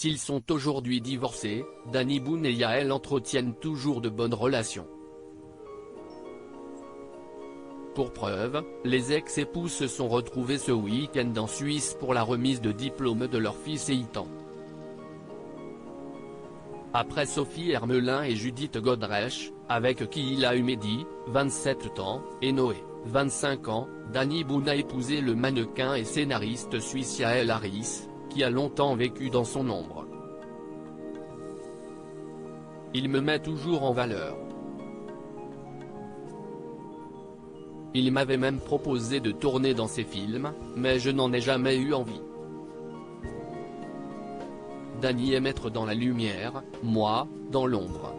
S'ils sont aujourd'hui divorcés, Danny Boone et Yael entretiennent toujours de bonnes relations. Pour preuve, les ex-époux se sont retrouvés ce week-end en Suisse pour la remise de diplôme de leur fils Ethan. Après Sophie Hermelin et Judith Godrèche, avec qui il a eu Mehdi, 27 ans, et Noé, 25 ans, Danny Boone a épousé le mannequin et scénariste suisse Yael Harris, qui a longtemps vécu dans son ombre. Il me met toujours en valeur. Il m'avait même proposé de tourner dans ses films, mais je n'en ai jamais eu envie. Danny est maître dans la lumière, moi, dans l'ombre.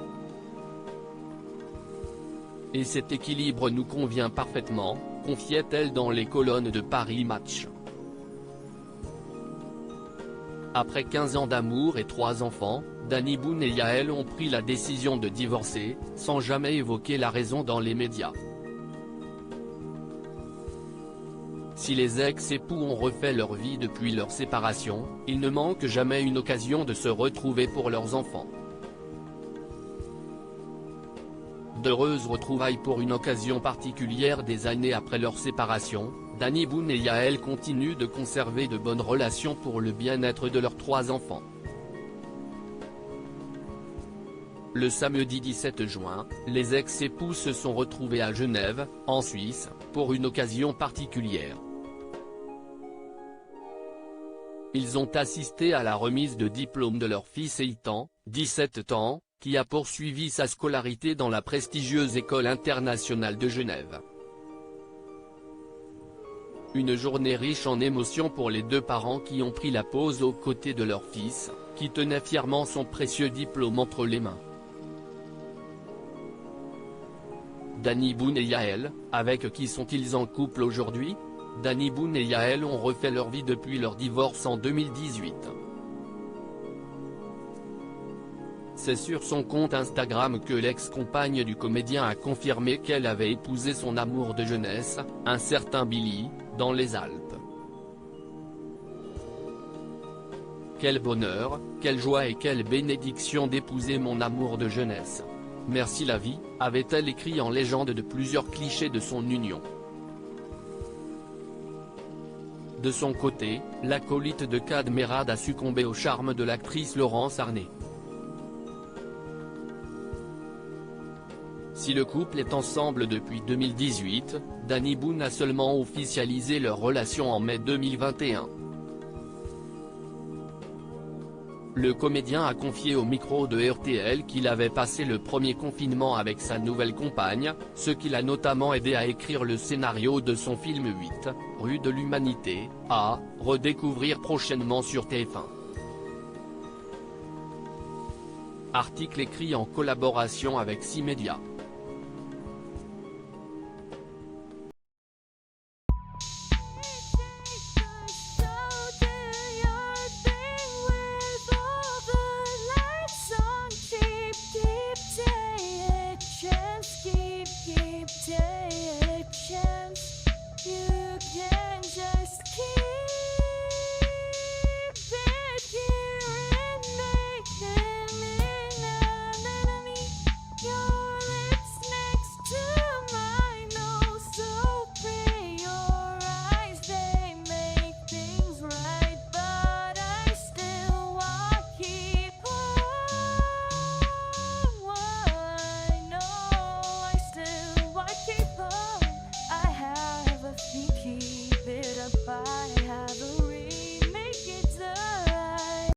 Et cet équilibre nous convient parfaitement, confiait-elle dans les colonnes de Paris Match. Après 15 ans d'amour et 3 enfants, Danny Boone et Yael ont pris la décision de divorcer, sans jamais évoquer la raison dans les médias. Si les ex-époux ont refait leur vie depuis leur séparation, il ne manque jamais une occasion de se retrouver pour leurs enfants. D'heureuses retrouvailles pour une occasion particulière des années après leur séparation, Danny Boone et Yael continuent de conserver de bonnes relations pour le bien-être de leurs 3 enfants. Le samedi 17 juin, les ex-époux se sont retrouvés à Genève, en Suisse, pour une occasion particulière. Ils ont assisté à la remise de diplôme de leur fils Ethan, 17 ans, qui a poursuivi sa scolarité dans la prestigieuse École internationale de Genève. Une journée riche en émotions pour les 2 parents qui ont pris la pause aux côtés de leur fils, qui tenait fièrement son précieux diplôme entre les mains. Danny Boone et Yael, avec qui sont-ils en couple aujourd'hui? Danny Boone et Yael ont refait leur vie depuis leur divorce en 2018. C'est sur son compte Instagram que l'ex-compagne du comédien a confirmé qu'elle avait épousé son amour de jeunesse, un certain Billy, dans les Alpes. Quel bonheur, quelle joie et quelle bénédiction d'épouser mon amour de jeunesse. Merci la vie, avait-elle écrit en légende de plusieurs clichés de son union. De son côté, l'acolyte de Kad Merad a succombé au charme de l'actrice Laurence Arnay. Si le couple est ensemble depuis 2018, Danny Boone a seulement officialisé leur relation en mai 2021. Le comédien a confié au micro de RTL qu'il avait passé le premier confinement avec sa nouvelle compagne, ce qui l'a notamment aidé à écrire le scénario de son film 8, Rue de l'Humanité, à redécouvrir prochainement sur TF1. Article écrit en collaboration avec 6 médias.